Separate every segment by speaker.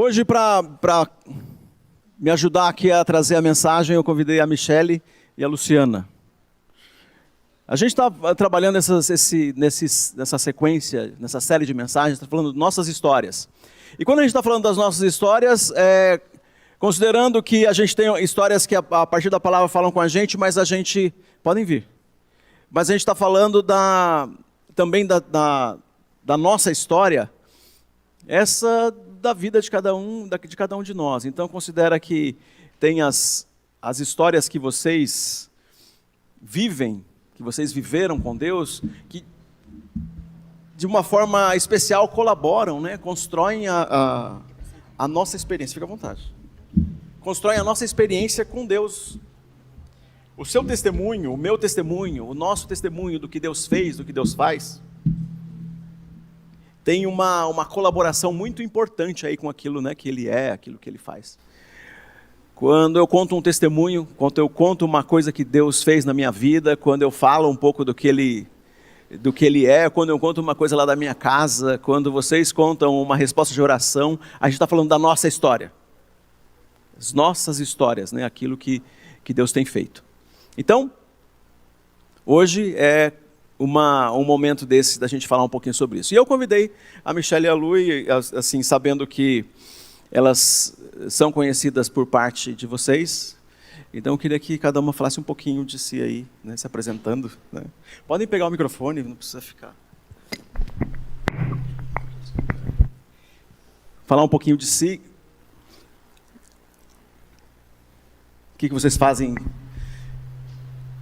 Speaker 1: Hoje, para me ajudar aqui a trazer a mensagem, eu convidei a Michele e a Luciana. A gente está trabalhando nessa sequência, nessa série de mensagens, está falando de nossas histórias. E quando a gente está falando das nossas histórias, considerando que a gente tem histórias que a partir da palavra falam com a gente, mas a gente... Podem vir. Mas a gente está falando também da nossa história, essa da vida de cada um de nós. Então considera que tem as histórias que vocês vivem, que vocês viveram com Deus, que de uma forma especial colaboram, né? Constroem a nossa experiência. Fica à vontade. Constroem a nossa experiência com Deus. O seu testemunho, o meu testemunho, o nosso testemunho do que Deus fez, do que Deus faz, tem uma colaboração muito importante aí com aquilo, né, que Ele é, aquilo que Ele faz. Quando eu conto um testemunho, quando eu conto uma coisa que Deus fez na minha vida, quando eu falo um pouco do que Ele é, quando eu conto uma coisa lá da minha casa, quando vocês contam uma resposta de oração, a gente está falando da nossa história. As nossas histórias, né, aquilo que Deus tem feito. Então, hoje é um momento desse da gente falar um pouquinho sobre isso. E eu convidei a Michele e a Lu, assim, sabendo que elas são conhecidas por parte de vocês. Então eu queria que cada uma falasse um pouquinho de si aí, né, se apresentando, né? Podem pegar o microfone, não precisa ficar. Falar um pouquinho de si. O que vocês fazem,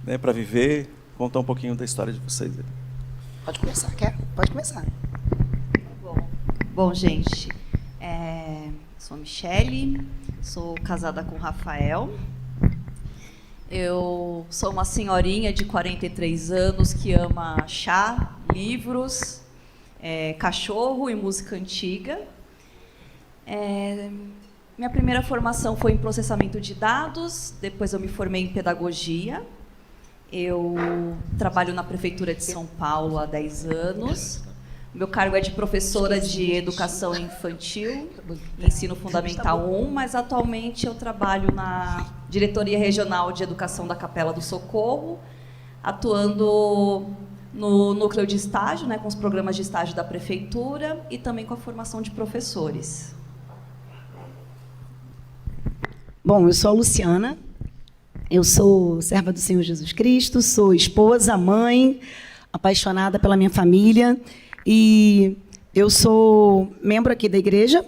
Speaker 1: né, para viver? Contar um pouquinho da história de vocês.
Speaker 2: Pode começar, quer? Pode começar.
Speaker 3: Bom, gente, sou a Michele, sou casada com o Rafael. Eu sou uma senhorinha de 43 anos que ama chá, livros, cachorro e música antiga. Minha primeira formação foi em processamento de dados, depois eu me formei em pedagogia. Eu trabalho na Prefeitura de São Paulo há 10 anos. Meu cargo é de professora de educação infantil, ensino fundamental 1, mas atualmente eu trabalho na Diretoria Regional de Educação da Capela do Socorro, atuando no núcleo de estágio, né, com os programas de estágio da Prefeitura e também com a formação de professores.
Speaker 2: Bom, eu sou a Luciana. Eu sou serva do Senhor Jesus Cristo, sou esposa, mãe, apaixonada pela minha família e eu sou membro aqui da igreja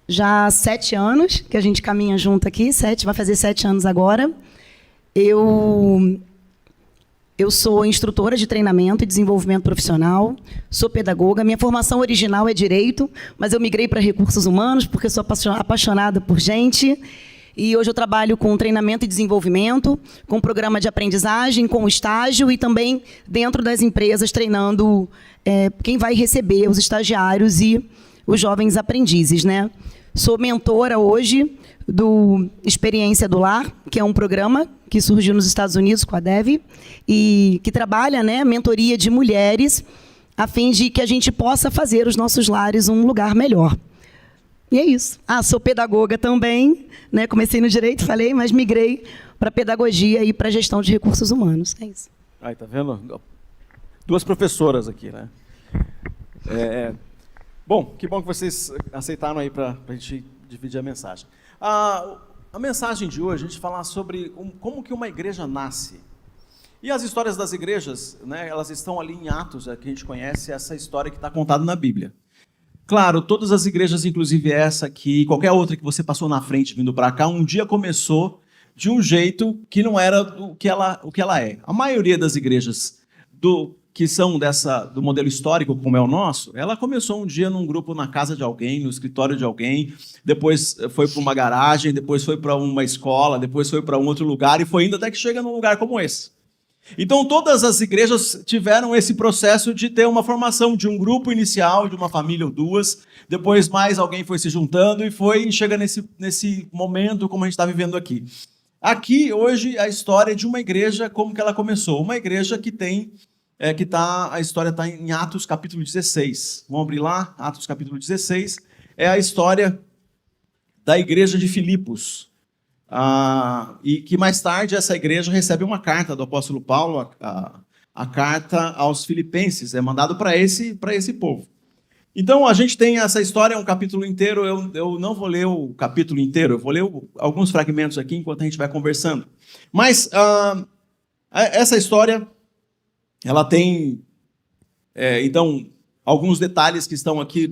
Speaker 2: já há 7 anos, que a gente caminha junto aqui, vai fazer 7 anos agora. Eu sou instrutora de treinamento e desenvolvimento profissional, sou pedagoga, minha formação original é Direito, mas eu migrei para Recursos Humanos porque sou apaixonada por gente. E hoje eu trabalho com treinamento e desenvolvimento, com programa de aprendizagem, com estágio e também dentro das empresas treinando quem vai receber os estagiários e os jovens aprendizes, né? Sou mentora hoje do Experiência do Lar, que é um programa que surgiu nos Estados Unidos com a Dev e que trabalha, né, mentoria de mulheres a fim de que a gente possa fazer os nossos lares um lugar melhor. E é isso. Sou pedagoga também, né? Comecei no direito, falei, mas migrei para pedagogia e para gestão de recursos humanos. É isso.
Speaker 1: Aí, tá vendo? 2 professoras aqui, né? Bom, que bom que vocês aceitaram aí para a gente dividir a mensagem. A mensagem de hoje, a gente falar sobre como que uma igreja nasce. E as histórias das igrejas, né? Elas estão ali em Atos, que a gente conhece essa história que está contada na Bíblia. Claro, todas as igrejas, inclusive essa aqui, qualquer outra que você passou na frente vindo para cá, um dia começou de um jeito que não era o que ela é. A maioria das igrejas que são do modelo histórico, como é o nosso, ela começou um dia num grupo na casa de alguém, no escritório de alguém, depois foi para uma garagem, depois foi para uma escola, depois foi para um outro lugar e foi indo até que chega num lugar como esse. Então, todas as igrejas tiveram esse processo de ter uma formação de um grupo inicial, de uma família ou 2, depois mais alguém foi se juntando e chega nesse momento como a gente está vivendo aqui. Aqui, hoje, a história de uma igreja, como que ela começou. Uma igreja que a história está em Atos capítulo 16. Vamos abrir lá, Atos capítulo 16. É a história da igreja de Filipos. E que mais tarde essa igreja recebe uma carta do apóstolo Paulo, a carta aos filipenses, é mandado para esse povo. Então a gente tem essa história, um capítulo inteiro, eu não vou ler o capítulo inteiro, eu vou ler alguns fragmentos aqui enquanto a gente vai conversando. Mas essa história, ela tem, então, alguns detalhes que estão aqui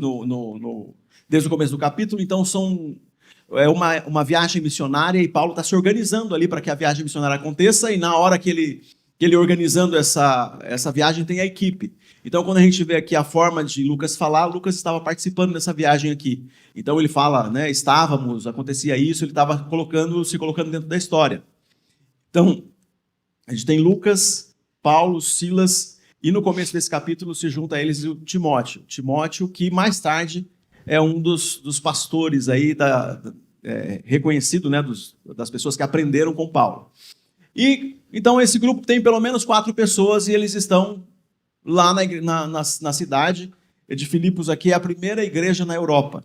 Speaker 1: desde o começo do capítulo. Então uma viagem missionária e Paulo está se organizando ali para que a viagem missionária aconteça, e na hora que ele organizando essa viagem tem a equipe. Então, quando a gente vê aqui a forma de Lucas falar, Lucas estava participando dessa viagem aqui. Então, ele fala, né, estávamos, acontecia isso, ele estava se colocando dentro da história. Então, a gente tem Lucas, Paulo, Silas, e no começo desse capítulo se junta a eles o Timóteo. Timóteo, que mais tarde é um dos pastores aí, reconhecido, né, das pessoas que aprenderam com Paulo. E então esse grupo tem pelo menos 4 pessoas e eles estão lá na cidade de Filipos. Aqui é a primeira igreja na Europa.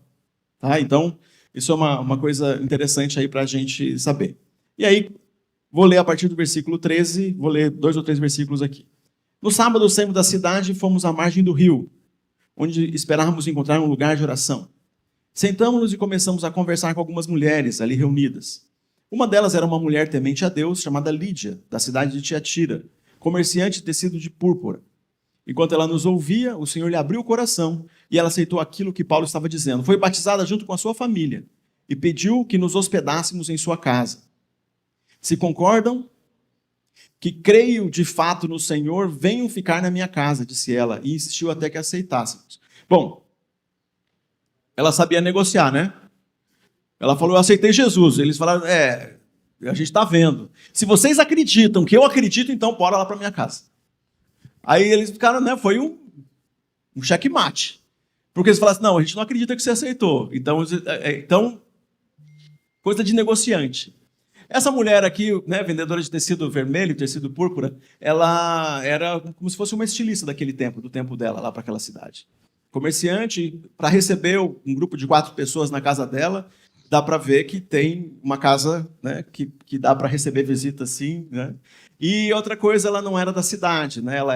Speaker 1: Tá? Então, isso é uma coisa interessante aí para a gente saber. E aí, vou ler a partir do versículo 13, vou ler 2 ou 3 versículos aqui. No sábado, saímos da cidade e fomos à margem do rio, onde esperávamos encontrar um lugar de oração. Sentamos-nos e começamos a conversar com algumas mulheres ali reunidas. Uma delas era uma mulher temente a Deus, chamada Lídia, da cidade de Tiatira, comerciante de tecido de púrpura. Enquanto ela nos ouvia, o Senhor lhe abriu o coração e ela aceitou aquilo que Paulo estava dizendo. Foi batizada junto com a sua família e pediu que nos hospedássemos em sua casa. Se concordam que creio de fato no Senhor, venham ficar na minha casa, disse ela, e insistiu até que aceitássemos. Bom, ela sabia negociar, né? Ela falou, eu aceitei Jesus. Eles falaram, a gente está vendo. Se vocês acreditam que eu acredito, então bora lá para minha casa. Aí eles ficaram, né? Foi um checkmate. Porque eles falaram assim, não, a gente não acredita que você aceitou. Então coisa de negociante. Essa mulher aqui, né, vendedora de tecido vermelho, tecido púrpura, ela era como se fosse uma estilista daquele tempo, do tempo dela, lá para aquela cidade. Comerciante, para receber um grupo de 4 pessoas na casa dela, dá para ver que tem uma casa, né, que dá para receber visita, sim, né? E outra coisa, ela não era da cidade, né? Ela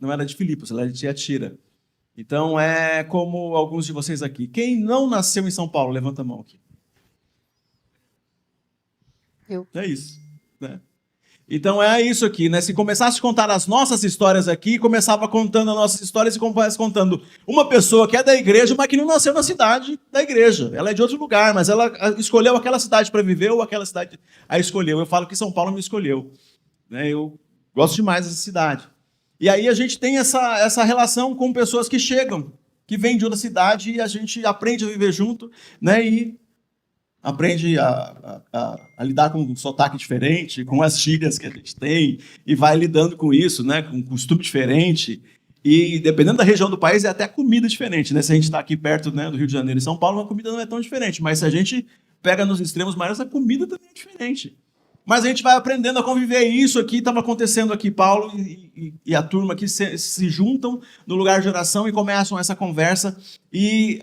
Speaker 1: não era de Filipos, ela era de Tiatira. Então é como alguns de vocês aqui. Quem não nasceu em São Paulo, levanta a mão aqui.
Speaker 4: Eu.
Speaker 1: É isso, né? Então é isso aqui, né? Se começasse a contar as nossas histórias aqui, começava contando as nossas histórias e começasse contando uma pessoa que é da igreja, mas que não nasceu na cidade da igreja. Ela é de outro lugar, mas ela escolheu aquela cidade para viver ou aquela cidade a escolheu. Eu falo que São Paulo me escolheu, né? Eu gosto demais dessa cidade. E aí a gente tem essa relação com pessoas que chegam, que vêm de outra cidade e a gente aprende a viver junto, né? E aprende a lidar com um sotaque diferente, com as gírias que a gente tem, e vai lidando com isso, né, com um costume diferente. E dependendo da região do país, é até comida diferente, né? Se a gente está aqui perto, né, do Rio de Janeiro e São Paulo, a comida não é tão diferente. Mas se a gente pega nos extremos maiores, a comida também é diferente. Mas a gente vai aprendendo a conviver. E isso aqui estava acontecendo aqui. Paulo e a turma aqui se juntam no lugar de oração e começam essa conversa e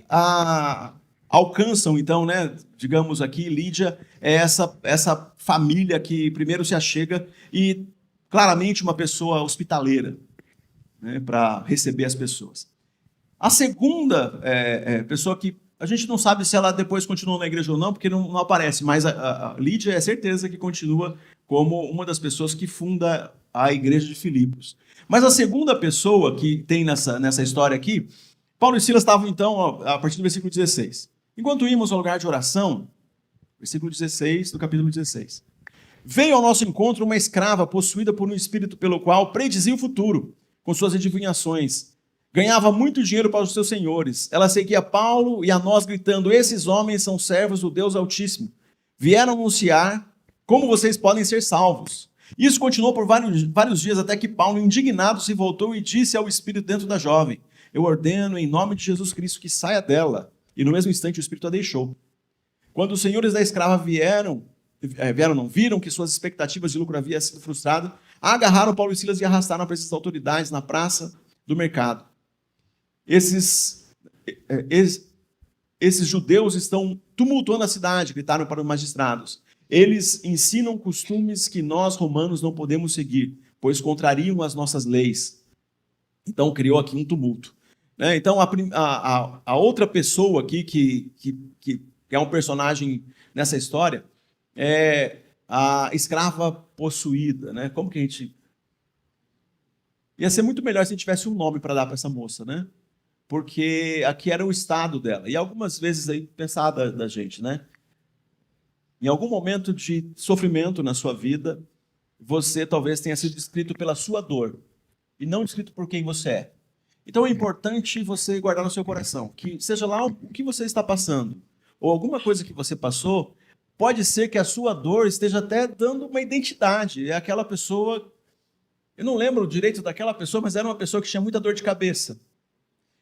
Speaker 1: alcançam, então, né, digamos aqui, Lídia é essa família que primeiro se achega e, claramente, uma pessoa hospitaleira, né, para receber as pessoas. A segunda pessoa que a gente não sabe se ela depois continuou na igreja ou não, porque não aparece, mas a Lídia é certeza que continua como uma das pessoas que funda a igreja de Filipos. Mas a segunda pessoa que tem nessa história aqui, Paulo e Silas estavam, então, a partir do versículo 16. Enquanto íamos ao lugar de oração, versículo 16 do capítulo 16, veio ao nosso encontro uma escrava possuída por um espírito pelo qual predizia o futuro, com suas adivinhações. Ganhava muito dinheiro para os seus senhores. Ela seguia Paulo e a nós gritando, esses homens são servos do Deus Altíssimo. Vieram anunciar como vocês podem ser salvos. Isso continuou por vários dias até que Paulo, indignado, se voltou e disse ao espírito dentro da jovem, eu ordeno em nome de Jesus Cristo que saia dela. E no mesmo instante o espírito a deixou. Quando os senhores da escrava viram que suas expectativas de lucro haviam sido frustradas, agarraram Paulo e Silas e arrastaram para essas autoridades na praça do mercado. esses judeus estão tumultuando a cidade, gritaram para os magistrados. Eles ensinam costumes que nós, romanos, não podemos seguir, pois contrariam as nossas leis. Então, criou aqui um tumulto. Né? Então, a outra pessoa aqui que é um personagem nessa história é a escrava possuída. Né? Como que a gente... Ia ser muito melhor se a gente tivesse um nome para dar para essa moça, né? Porque aqui era o estado dela. E algumas vezes aí pensar da gente, né? Em algum momento de sofrimento na sua vida, você talvez tenha sido descrito pela sua dor e não descrito por quem você é. Então é importante você guardar no seu coração que seja lá o que você está passando ou alguma coisa que você passou, pode ser que a sua dor esteja até dando uma identidade. É aquela pessoa... Eu não lembro direito daquela pessoa, mas era uma pessoa que tinha muita dor de cabeça.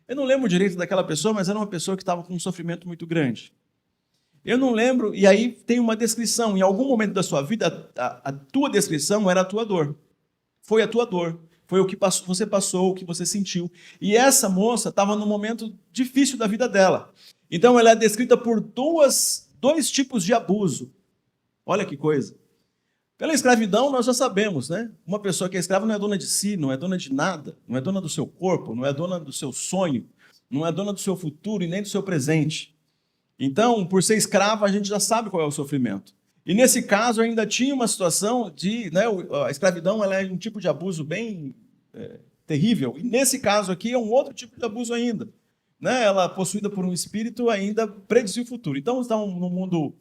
Speaker 1: Eu não lembro direito daquela pessoa, mas era uma pessoa que estava com um sofrimento muito grande. Eu não lembro, e aí tem uma descrição. Em algum momento da sua vida, a tua descrição era a tua dor. Foi a tua dor. Foi o que você passou, o que você sentiu. E essa moça estava num momento difícil da vida dela. Então ela é descrita por dois tipos de abuso. Olha que coisa. Pela escravidão, nós já sabemos, né? Uma pessoa que é escrava não é dona de si, não é dona de nada, não é dona do seu corpo, não é dona do seu sonho, não é dona do seu futuro e nem do seu presente. Então, por ser escrava, a gente já sabe qual é o sofrimento. E nesse caso, ainda tinha uma situação de... Né, a escravidão ela é um tipo de abuso bem terrível. E nesse caso aqui é um outro tipo de abuso ainda. Né? Ela, possuída por um espírito, ainda predizia o futuro. Então, está num mundo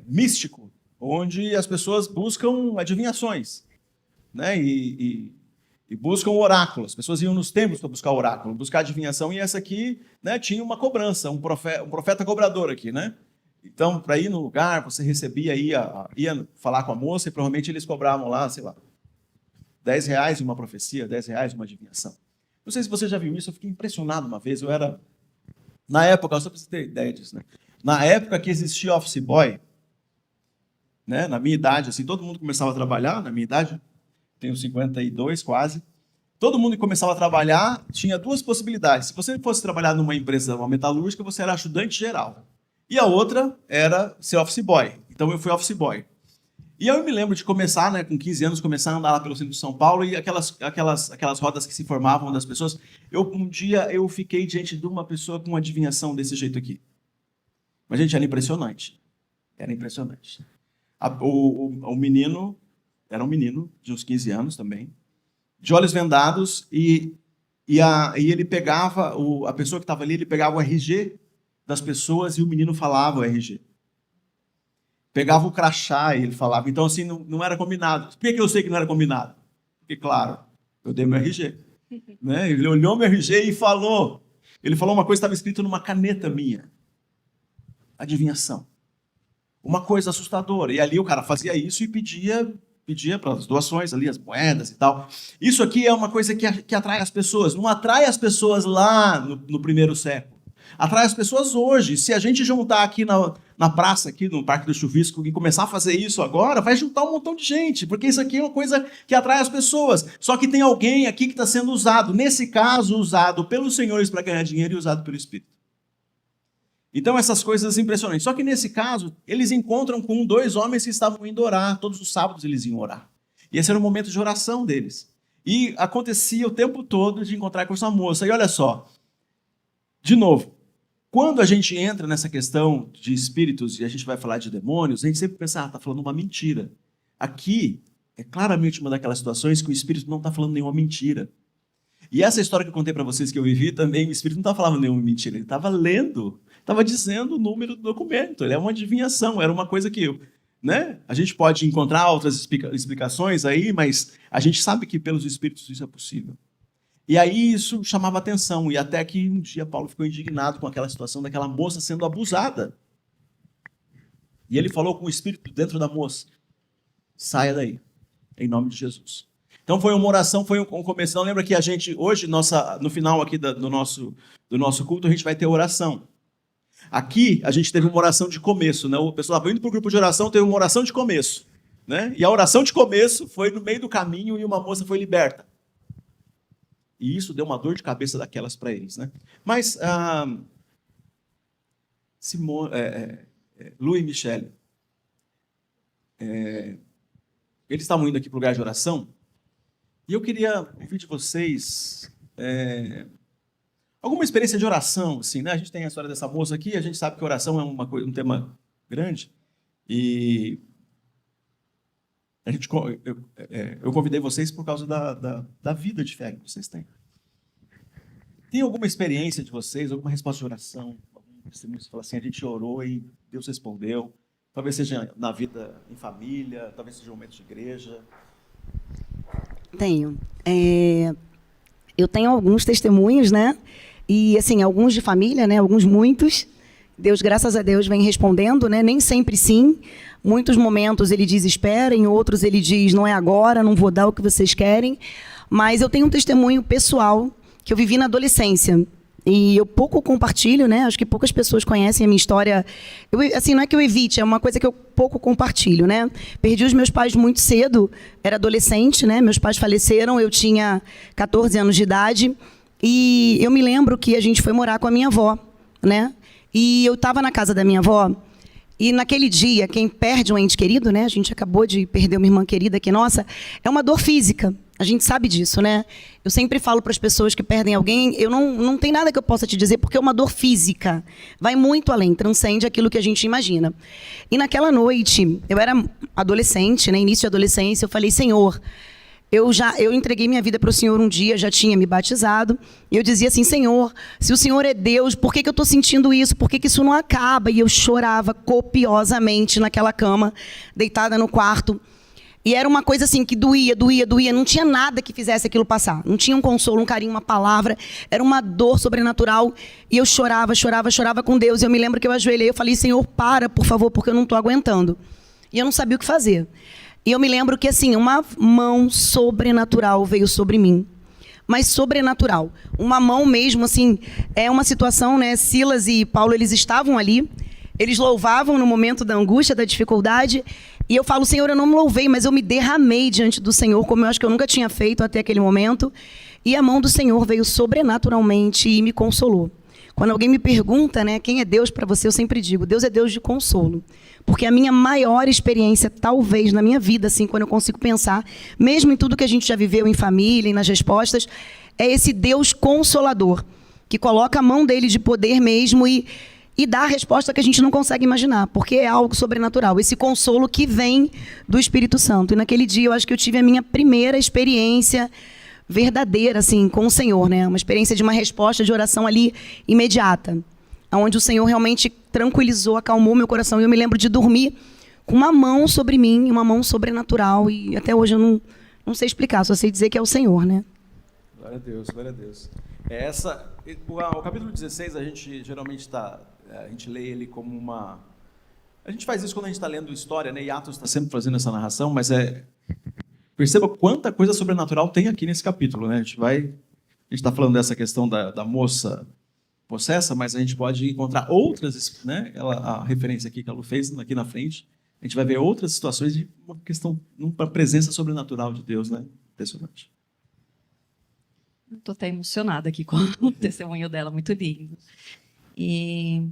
Speaker 1: místico, onde as pessoas buscam adivinhações, né? E buscam oráculos. As pessoas iam nos templos para buscar oráculo, buscar adivinhação, e essa aqui, né, tinha uma cobrança, um profeta cobrador aqui, né? Então, para ir no lugar, você recebia, ia falar com a moça, e provavelmente eles cobravam lá, sei lá, R$10 uma profecia, R$10 uma adivinhação. Não sei se você já viu isso, eu fiquei impressionado uma vez, na época, só para você ter ideia disso, né? Na época que existia Office Boy, né, na minha idade, assim, todo mundo começava a trabalhar, na minha idade, tenho 52 quase, todo mundo que começava a trabalhar tinha duas possibilidades. Se você fosse trabalhar numa empresa, uma metalúrgica, você era ajudante geral. E a outra era ser office boy. Então eu fui office boy. E eu me lembro de começar, né, com 15 anos, começar a andar lá pelo centro de São Paulo e aquelas rodas que se formavam das pessoas. Um dia eu fiquei diante de uma pessoa com uma adivinhação desse jeito aqui. Mas, gente, era impressionante. Era impressionante. O menino, era um menino de uns 15 anos também, de olhos vendados, e ele pegava, a pessoa que estava ali, ele pegava o RG das pessoas e o menino falava o RG. Pegava o crachá e ele falava. Então, assim, não era combinado. Por que eu sei que não era combinado? Porque, claro, eu dei meu RG. Né? Ele olhou meu RG e falou. Ele falou uma coisa que estava escrito numa caneta minha. Adivinhação. Uma coisa assustadora. E ali o cara fazia isso e pedia para as doações ali, as moedas e tal. Isso aqui é uma coisa que atrai as pessoas. Não atrai as pessoas lá no primeiro século. Atrai as pessoas hoje. Se a gente juntar aqui na praça, aqui no Parque do Chuvisco, e começar a fazer isso agora, vai juntar um montão de gente, porque isso aqui é uma coisa que atrai as pessoas. Só que tem alguém aqui que está sendo usado, nesse caso, usado pelos senhores para ganhar dinheiro e usado pelo Espírito. Então, essas coisas impressionantes. Só que nesse caso, eles encontram com 2 homens que estavam indo orar. Todos os sábados eles iam orar. E esse era o momento de oração deles. E acontecia o tempo todo de encontrar com essa moça. E olha só, de novo, quando a gente entra nessa questão de espíritos e a gente vai falar de demônios, a gente sempre pensa, está falando uma mentira. Aqui é claramente uma daquelas situações que o espírito não está falando nenhuma mentira. E essa história que eu contei para vocês que eu vivi também, o espírito não estava falando nenhuma mentira, ele estava lendo. Estava dizendo o número do documento, ele é uma adivinhação, era uma coisa que, né? A gente pode encontrar outras explicações aí, mas a gente sabe que pelos espíritos isso é possível. E aí isso chamava atenção, e até que um dia Paulo ficou indignado com aquela situação daquela moça sendo abusada. E ele falou com o espírito dentro da moça, saia daí, em nome de Jesus. Então foi uma oração, foi um começo. Não lembra que a gente, hoje, no final aqui do nosso culto, a gente vai ter oração. Aqui, a gente teve uma oração de começo, né? O pessoal estava indo para o grupo de oração, teve uma oração de começo. Né? E a oração de começo foi no meio do caminho e uma moça foi liberta. E isso deu uma dor de cabeça daquelas para eles. Né? Mas, Lu e Michele. Eles estavam indo aqui para o lugar de oração, e eu queria ouvir de vocês alguma experiência de oração, assim, né? A gente tem a história dessa moça aqui, a gente sabe que oração é um tema grande, e eu convidei vocês por causa da vida de fé que vocês têm. Tem alguma experiência de vocês, alguma resposta de oração? Algum testemunho que você fala assim, a gente orou e Deus respondeu? Talvez seja na vida em família, talvez seja um momento de igreja.
Speaker 2: Tenho. Eu tenho alguns testemunhos, né? E, assim, alguns de família, né? Alguns muitos. Deus, graças a Deus, vem respondendo, né? Nem sempre sim. Muitos momentos ele diz espera, em outros ele diz não é agora, não vou dar o que vocês querem. Mas eu tenho um testemunho pessoal que eu vivi na adolescência. E eu pouco compartilho, né? Acho que poucas pessoas conhecem a minha história. Assim, não é que eu evite, é uma coisa que eu pouco compartilho, né? Perdi os meus pais muito cedo, era adolescente, né? Meus pais faleceram, eu tinha 14 anos de idade. E eu me lembro que a gente foi morar com a minha avó, né? E eu estava na casa da minha avó. E naquele dia, quem perde um ente querido, né? A gente acabou de perder uma irmã querida aqui nossa, é uma dor física. A gente sabe disso, né? Eu sempre falo para as pessoas que perdem alguém, eu não tem nada que eu possa te dizer, porque é uma dor física. Vai muito além, transcende aquilo que a gente imagina. E naquela noite, eu era adolescente, né? Início de adolescência, eu falei, Senhor, eu entreguei minha vida para o Senhor um dia, já tinha me batizado, e eu dizia assim, Senhor, se o Senhor é Deus, por que eu estou sentindo isso? Por que isso não acaba? E eu chorava copiosamente naquela cama, deitada no quarto. E era uma coisa assim que doía, não tinha nada que fizesse aquilo passar. Não tinha um consolo, um carinho, uma palavra. Era uma dor sobrenatural. E eu chorava com Deus. E eu me lembro que eu ajoelhei, eu falei, Senhor, para, por favor, porque eu não estou aguentando. E eu não sabia o que fazer. E eu me lembro que, assim, uma mão sobrenatural veio sobre mim. Mas sobrenatural. Uma mão mesmo, assim, é uma situação, né? Silas e Paulo, eles estavam ali. Eles louvavam no momento da angústia, da dificuldade. E eu falo, Senhor, eu não me louvei, mas eu me derramei diante do Senhor, como eu acho que eu nunca tinha feito até aquele momento. E a mão do Senhor veio sobrenaturalmente e me consolou. Quando alguém me pergunta, né, quem é Deus para você, eu sempre digo, Deus é Deus de consolo. Porque a minha maior experiência, talvez, na minha vida, assim, quando eu consigo pensar, mesmo em tudo que a gente já viveu em família e nas respostas, é esse Deus consolador, que coloca a mão dele de poder mesmo e dá a resposta que a gente não consegue imaginar, porque é algo sobrenatural, esse consolo que vem do Espírito Santo. E naquele dia eu acho que eu tive a minha primeira experiência verdadeira, assim, com o Senhor, né? Uma experiência de uma resposta de oração ali imediata, onde o Senhor realmente tranquilizou, acalmou meu coração. E eu me lembro de dormir com uma mão sobre mim, uma mão sobrenatural, e até hoje eu não sei explicar, só sei dizer que é o Senhor, né?
Speaker 1: Glória a Deus, glória a Deus. O capítulo 16, a gente geralmente a gente lê ele como uma... A gente faz isso quando a gente está lendo história, né? E Atos está sempre fazendo essa narração, mas perceba quanta coisa sobrenatural tem aqui nesse capítulo, né? A gente está falando dessa questão da moça possessa, mas a gente pode encontrar outras, né? A referência aqui que a Lu fez aqui na frente, a gente vai ver outras situações de uma presença sobrenatural de Deus, né? Impressionante.
Speaker 3: Estou até emocionada aqui com o testemunho dela, muito lindo. E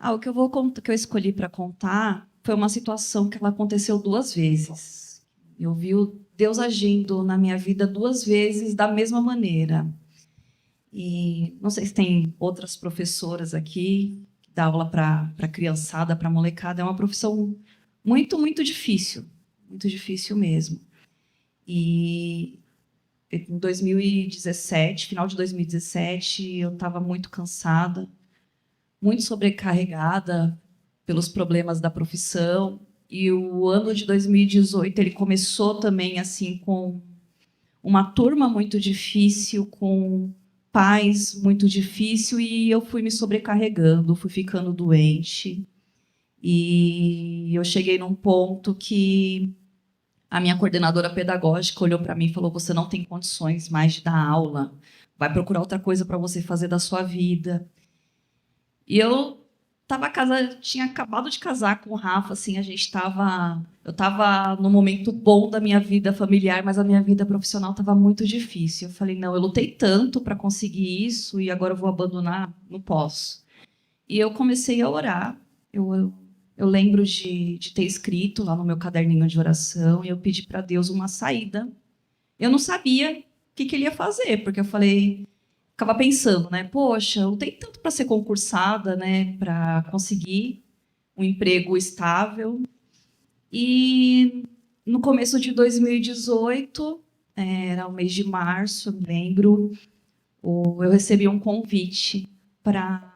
Speaker 3: o que eu escolhi para contar foi uma situação que ela aconteceu 2 vezes. Eu vi Deus agindo na minha vida 2 vezes da mesma maneira. E não sei se tem outras professoras aqui que dão aula para criançada, para molecada. É uma profissão muito, muito difícil mesmo. E em 2017, final de 2017, eu estava muito cansada, muito sobrecarregada pelos problemas da profissão. E o ano de 2018, ele começou também assim com uma turma muito difícil, com pais muito difícil, e eu fui me sobrecarregando, fui ficando doente. E eu cheguei num ponto que a minha coordenadora pedagógica olhou para mim e falou: você não tem condições mais de dar aula, vai procurar outra coisa para você fazer da sua vida. E eu tinha acabado de casar com o Rafa, assim, eu estava num momento bom da minha vida familiar, mas a minha vida profissional estava muito difícil. Eu falei, não, eu lutei tanto para conseguir isso e agora eu vou abandonar? Não posso. E eu comecei a orar. Eu lembro de ter escrito lá no meu caderninho de oração, e eu pedi para Deus uma saída. Eu não sabia o que ele ia fazer, porque eu ficava pensando, né? Poxa, eu tenho tanto para ser concursada, né? Para conseguir um emprego estável. E no começo de 2018, era o mês de março, eu me lembro, eu recebi um convite para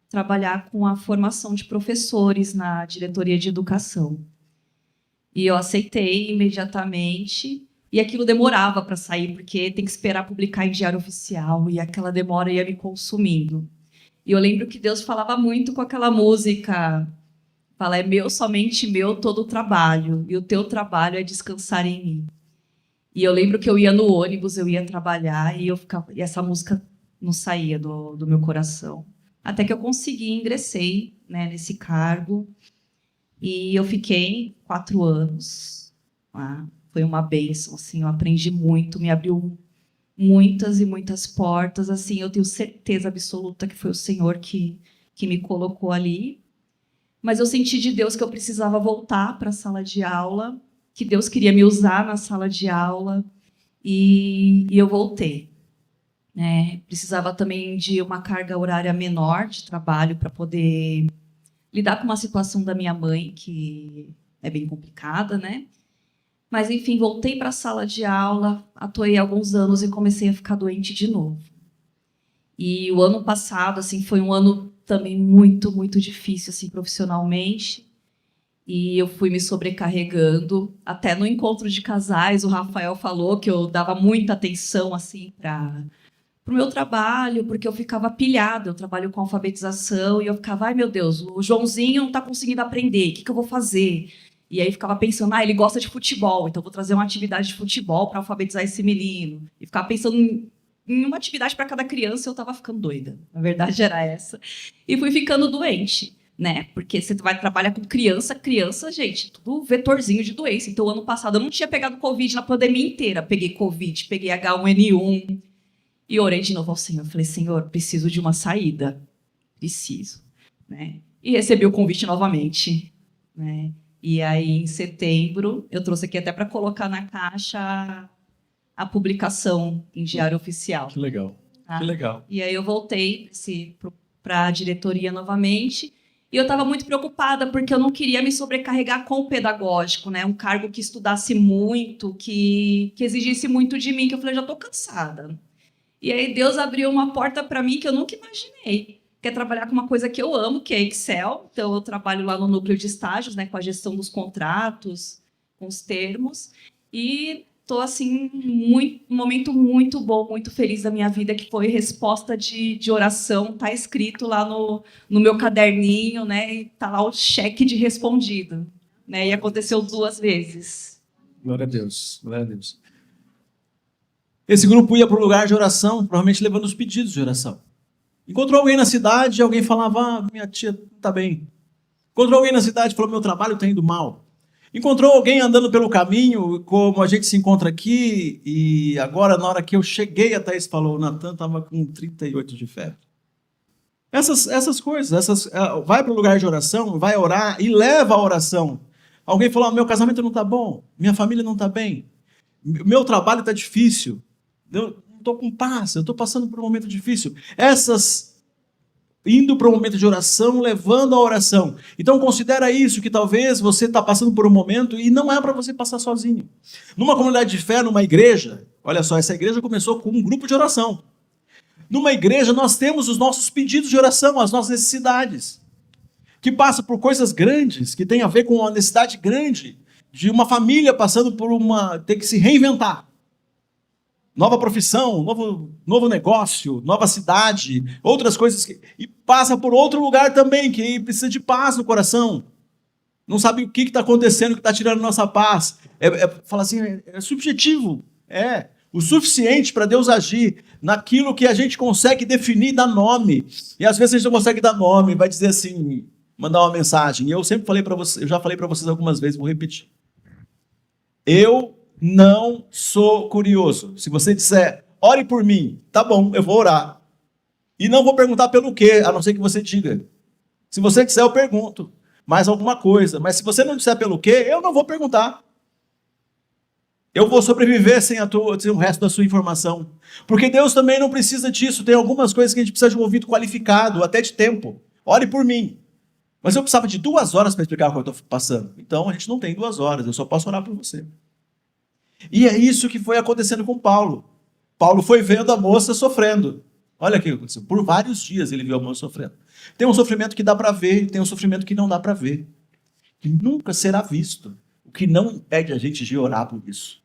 Speaker 3: trabalhar com a formação de professores na diretoria de educação. E eu aceitei imediatamente, e aquilo demorava para sair, porque tem que esperar publicar em diário oficial, e aquela demora ia me consumindo. E eu lembro que Deus falava muito com aquela música, fala, é meu, somente meu, todo o trabalho, e o teu trabalho é descansar em mim. E eu lembro que eu ia no ônibus, eu ia trabalhar, e essa música não saía do meu coração. Até que eu consegui, ingressei, né, nesse cargo, e eu fiquei 4 anos. Foi uma bênção, assim, eu aprendi muito, me abriu muitas e muitas portas, assim, eu tenho certeza absoluta que foi o Senhor que me colocou ali. Mas eu senti de Deus que eu precisava voltar para a sala de aula, que Deus queria me usar na sala de aula, e eu voltei. Precisava também de uma carga horária menor de trabalho para poder lidar com uma situação da minha mãe, que é bem complicada, né? Mas, enfim, voltei para a sala de aula, atuei alguns anos e comecei a ficar doente de novo. E o ano passado, assim, foi um ano também muito, muito difícil, assim, profissionalmente. E eu fui me sobrecarregando. Até no encontro de casais, o Rafael falou que eu dava muita atenção, assim, para o meu trabalho, porque eu ficava pilhada. Eu trabalho com alfabetização e eu ficava, ai, meu Deus, o Joãozinho não está conseguindo aprender, o que eu vou fazer? E aí ficava pensando, ele gosta de futebol, então vou trazer uma atividade de futebol para alfabetizar esse menino. E ficava pensando em uma atividade para cada criança, eu estava ficando doida. A verdade era essa. E fui ficando doente, né? Porque você vai trabalhar com criança, gente, tudo vetorzinho de doença. Então, ano passado eu não tinha pegado Covid na pandemia inteira. Peguei Covid, peguei H1N1. E orei de novo ao Senhor. Falei, Senhor, preciso de uma saída. Preciso. Né? E recebi o convite novamente. Né? E aí, em setembro, eu trouxe aqui até para colocar na caixa a publicação em diário oficial.
Speaker 1: Que legal.
Speaker 3: Tá?
Speaker 1: Que legal.
Speaker 3: E aí eu voltei para a diretoria novamente. E eu estava muito preocupada, porque eu não queria me sobrecarregar com o pedagógico, né? Um cargo que estudasse muito, que exigisse muito de mim, que eu falei, já estou cansada. E aí Deus abriu uma porta para mim que eu nunca imaginei, que é trabalhar com uma coisa que eu amo, que é Excel. Então, eu trabalho lá no núcleo de estágios, né, com a gestão dos contratos, com os termos. E estou, assim, um momento muito bom, muito feliz da minha vida, que foi resposta de oração. Está escrito lá no meu caderninho, né, e está lá o cheque de respondido. Né, e aconteceu 2 vezes.
Speaker 1: Glória a Deus, glória a Deus. Esse grupo ia para o lugar de oração, provavelmente levando os pedidos de oração. Encontrou alguém na cidade, alguém falava, minha tia está bem. Encontrou alguém na cidade, falou, meu trabalho está indo mal. Encontrou alguém andando pelo caminho, como a gente se encontra aqui, e agora, na hora que eu cheguei, a Thaís falou, o Natan estava com 38 de febre. Essas coisas, vai para o lugar de oração, vai orar e leva a oração. Alguém falou, meu casamento não está bom, minha família não está bem, meu trabalho está difícil. Eu não estou com paz, eu estou passando por um momento difícil. Indo para um momento de oração, levando a oração. Então considera isso, que talvez você está passando por um momento e não é para você passar sozinho. Numa comunidade de fé, numa igreja, olha só, essa igreja começou com um grupo de oração. Numa igreja nós temos os nossos pedidos de oração, as nossas necessidades, que passa por coisas grandes, que tem a ver com uma necessidade grande, de uma família passando por ter que se reinventar. Nova profissão, novo negócio, nova cidade, outras coisas. E passa por outro lugar também, que precisa de paz no coração. Não sabe o que está acontecendo, que está tirando nossa paz. Fala assim, é subjetivo. É o suficiente para Deus agir naquilo que a gente consegue definir, dar nome. E às vezes a gente não consegue dar nome, vai dizer assim, mandar uma mensagem. E eu sempre falei para vocês, eu já falei para vocês algumas vezes, vou repetir. Eu não sou curioso. Se você disser, ore por mim, tá bom, eu vou orar. E não vou perguntar pelo quê, a não ser que você diga. Se você disser, eu pergunto mais alguma coisa. Mas se você não disser pelo quê, eu não vou perguntar. Eu vou sobreviver sem o resto da sua informação. Porque Deus também não precisa disso. Tem algumas coisas que a gente precisa de um ouvido qualificado, até de tempo. Ore por mim. Mas eu precisava de 2 horas para explicar o que eu estou passando. Então a gente não tem 2 horas, eu só posso orar por você. E é isso que foi acontecendo com Paulo. Paulo foi vendo a moça sofrendo. Olha o que aconteceu. Por vários dias ele viu a moça sofrendo. Tem um sofrimento que dá para ver e tem um sofrimento que não dá para ver. Que nunca será visto. O que não impede a gente de orar por isso.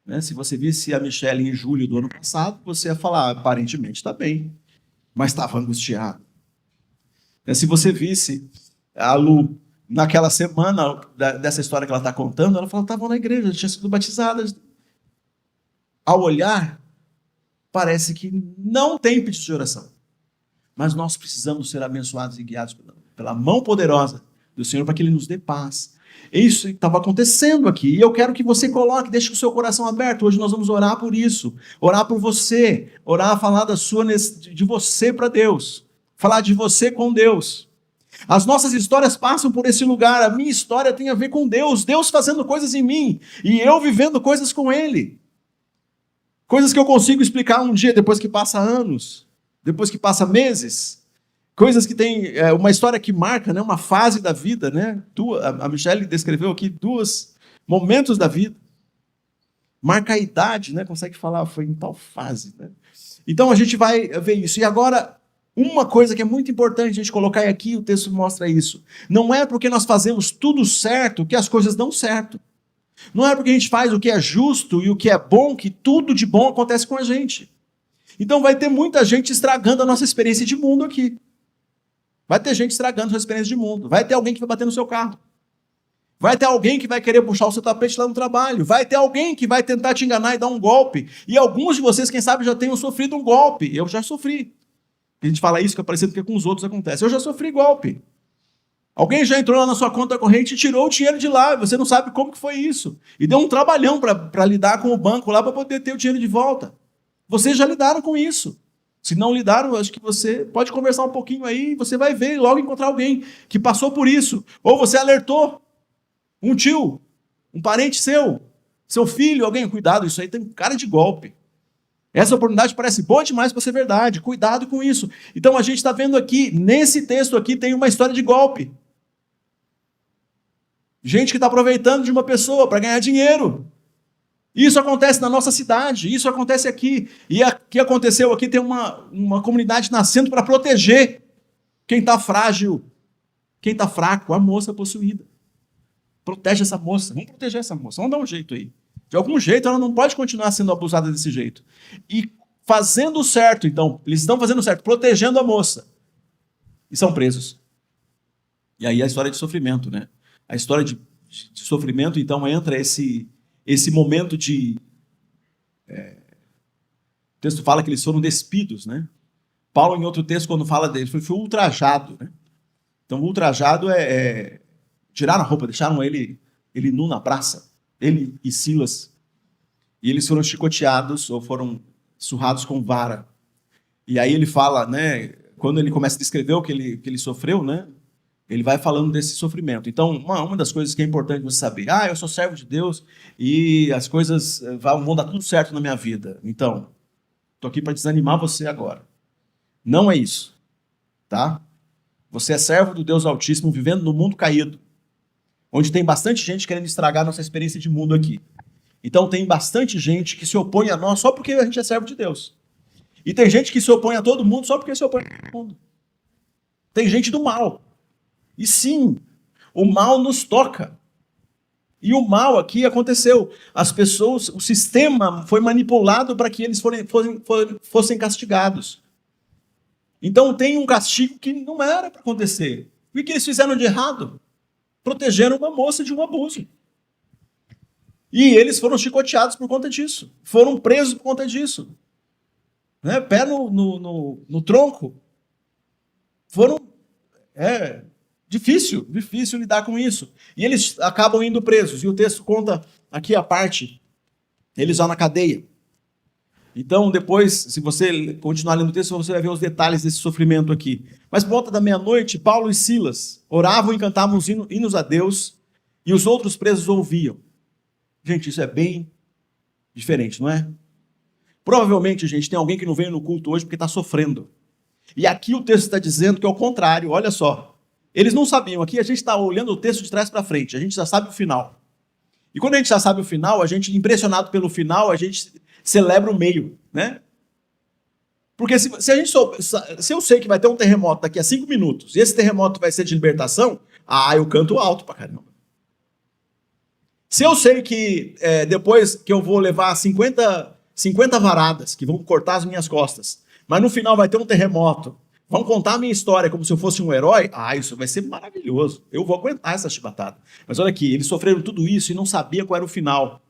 Speaker 1: Né? Se você visse a Michelle em julho do ano passado, você ia falar, aparentemente está bem, mas estava angustiado. Se você visse a Lu naquela semana dessa história que ela está contando, ela falou, estava na igreja, tinha sido batizada. Ao olhar, parece que não tem pedido de oração. Mas nós precisamos ser abençoados e guiados pela mão poderosa do Senhor para que Ele nos dê paz. Isso estava acontecendo aqui. E eu quero que você coloque, deixe o seu coração aberto. Hoje nós vamos orar por isso. Orar por você. Orar, falar de você para Deus. Falar de você com Deus. As nossas histórias passam por esse lugar. A minha história tem a ver com Deus. Deus fazendo coisas em mim. E eu vivendo coisas com Ele. Coisas que eu consigo explicar um dia, depois que passa anos. Depois que passa meses. Coisas que tem uma história que marca, né, uma fase da vida. Né? A Michelle descreveu aqui 2 momentos da vida. Marca a idade, né? Consegue falar, foi em tal fase. Né? Então a gente vai ver isso. E agora, uma coisa que é muito importante a gente colocar aqui, o texto mostra isso. Não é porque nós fazemos tudo certo que as coisas dão certo. Não é porque a gente faz o que é justo e o que é bom que tudo de bom acontece com a gente. Então vai ter muita gente estragando a nossa experiência de mundo aqui. Vai ter gente estragando a sua experiência de mundo. Vai ter alguém que vai bater no seu carro. Vai ter alguém que vai querer puxar o seu tapete lá no trabalho. Vai ter alguém que vai tentar te enganar e dar um golpe. E alguns de vocês, quem sabe, já tenham sofrido um golpe. Eu já sofri. A gente fala isso que é parecido que com os outros acontece. Eu já sofri golpe. Alguém já entrou lá na sua conta corrente e tirou o dinheiro de lá. Você não sabe como que foi isso. E deu um trabalhão para lidar com o banco lá para poder ter o dinheiro de volta. Vocês já lidaram com isso. Se não lidaram, acho que você pode conversar um pouquinho aí e você vai ver e logo encontrar alguém que passou por isso. Ou você alertou um tio, um parente seu filho, alguém. Cuidado, isso aí tem cara de golpe. Essa oportunidade parece boa demais para ser verdade. Cuidado com isso. Então a gente está vendo aqui, nesse texto aqui, tem uma história de golpe. Gente que está aproveitando de uma pessoa para ganhar dinheiro. Isso acontece na nossa cidade, isso acontece aqui. E o que aconteceu aqui tem uma comunidade nascendo para proteger quem está frágil, quem está fraco, a moça possuída. Protege essa moça, vamos proteger essa moça, vamos dar um jeito aí. De algum jeito ela não pode continuar sendo abusada desse jeito. E fazendo certo, então, eles estão fazendo certo, protegendo a moça. E são presos. E aí a história de sofrimento, né? A história de sofrimento, então, entra esse momento de... O texto fala que eles foram despidos, né? Paulo, em outro texto, quando fala deles, foi ultrajado, né? Então, ultrajado tiraram a roupa, deixaram ele nu na praça. Ele e Silas. E eles foram chicoteados ou foram surrados com vara. E aí ele fala, né? Quando ele começa a descrever o que ele sofreu, né? Ele vai falando desse sofrimento. Então, uma das coisas que é importante você saber, eu sou servo de Deus e as coisas vão dar tudo certo na minha vida. Então, estou aqui para desanimar você agora. Não é isso, tá? Você é servo do Deus Altíssimo vivendo no mundo caído, onde tem bastante gente querendo estragar nossa experiência de mundo aqui. Então, tem bastante gente que se opõe a nós só porque a gente é servo de Deus. E tem gente que se opõe a todo mundo só porque se opõe a todo mundo. Tem gente do mal. E sim, o mal nos toca. E o mal aqui aconteceu. As pessoas, o sistema foi manipulado para que eles fossem castigados. Então tem um castigo que não era para acontecer. O que eles fizeram de errado? Protegeram uma moça de um abuso. E eles foram chicoteados por conta disso. Foram presos por conta disso. Né? Pé no tronco. Foram... Difícil lidar com isso. E eles acabam indo presos. E o texto conta aqui a parte, eles já na cadeia. Então, depois, se você continuar lendo o texto, você vai ver os detalhes desse sofrimento aqui. Mas por volta da meia-noite, Paulo e Silas oravam e cantavam os hinos a Deus, e os outros presos ouviam. Gente, isso é bem diferente, não é? Provavelmente, gente, tem alguém que não veio no culto hoje porque está sofrendo. E aqui o texto está dizendo que é o contrário, olha só. Eles não sabiam, aqui a gente está olhando o texto de trás para frente, a gente já sabe o final. E quando a gente já sabe o final, a gente, impressionado pelo final, a gente celebra o meio, né? Porque se eu sei que vai ter um terremoto daqui a 5 minutos, e esse terremoto vai ser de libertação, eu canto alto pra caramba. Se eu sei que depois que eu vou levar 50 varadas, que vão cortar as minhas costas, mas no final vai ter um terremoto, vão contar a minha história como se eu fosse um herói, isso vai ser maravilhoso. Eu vou aguentar essa chibatada. Mas olha aqui, eles sofreram tudo isso e não sabiam qual era o final.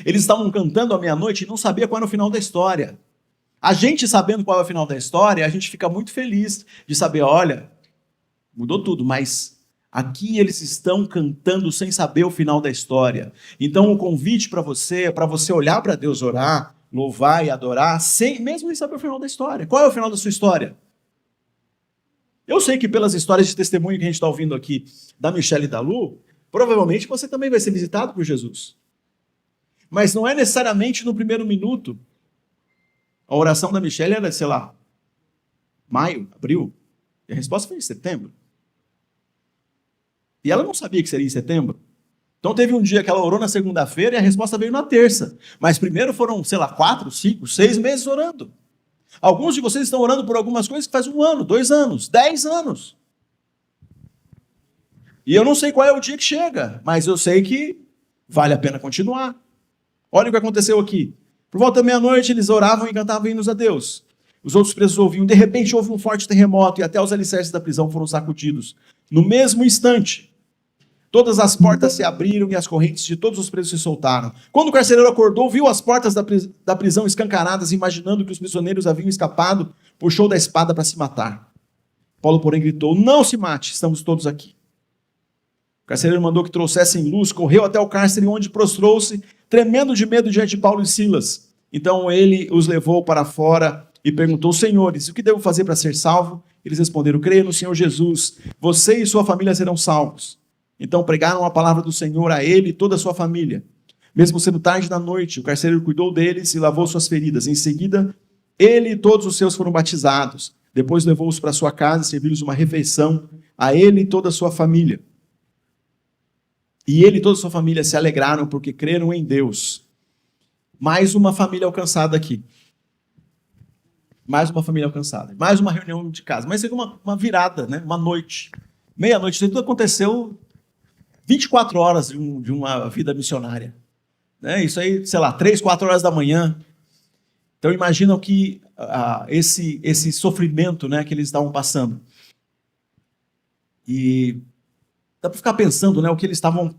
Speaker 1: Eles estavam cantando à meia-noite e não sabiam qual era o final da história. A gente sabendo qual é o final da história, a gente fica muito feliz de saber, olha, mudou tudo, mas aqui eles estão cantando sem saber o final da história. Então o convite para você é para você olhar para Deus, orar, louvar e adorar, mesmo sem saber o final da história. Qual é o final da sua história? Eu sei que pelas histórias de testemunho que a gente está ouvindo aqui, da Michelle e da Lu, provavelmente você também vai ser visitado por Jesus. Mas não é necessariamente no primeiro minuto. A oração da Michelle era, sei lá, maio, abril. E a resposta foi em setembro. E ela não sabia que seria em setembro. Então teve um dia que ela orou na segunda-feira e a resposta veio na terça. Mas primeiro foram, sei lá, 4, 5, 6 meses orando. Alguns de vocês estão orando por algumas coisas que faz 1 ano, 2 anos, 10 anos. E eu não sei qual é o dia que chega, mas eu sei que vale a pena continuar. Olha o que aconteceu aqui. Por volta da meia-noite, eles oravam e cantavam hinos a Deus. Os outros presos ouviam. De repente, houve um forte terremoto e até os alicerces da prisão foram sacudidos. No mesmo instante, todas as portas se abriram e as correntes de todos os presos se soltaram. Quando o carcereiro acordou, viu as portas da prisão escancaradas, imaginando que os prisioneiros haviam escapado, puxou da espada para se matar. Paulo, porém, gritou, não se mate, estamos todos aqui. O carcereiro mandou que trouxessem luz, correu até o cárcere, onde prostrou-se, tremendo de medo diante de Paulo e Silas. Então ele os levou para fora e perguntou, senhores, o que devo fazer para ser salvo? Eles responderam, creia no Senhor Jesus, você e sua família serão salvos. Então pregaram a palavra do Senhor a ele e toda a sua família. Mesmo sendo tarde da noite, o carcereiro cuidou deles e lavou suas feridas. Em seguida, ele e todos os seus foram batizados. Depois levou-os para sua casa e serviu-lhes uma refeição a ele e toda a sua família. E ele e toda a sua família se alegraram porque creram em Deus. Mais uma família alcançada aqui. Mais uma família alcançada. Mais uma reunião de casa. Mas seria uma virada, né? Uma noite. Meia-noite. Isso tudo aconteceu 24 horas de uma vida missionária. Né? Isso aí, sei lá, 3, 4 horas da manhã. Então imaginam que esse sofrimento, né, que eles estavam passando. E dá para ficar pensando, né, o que eles estavam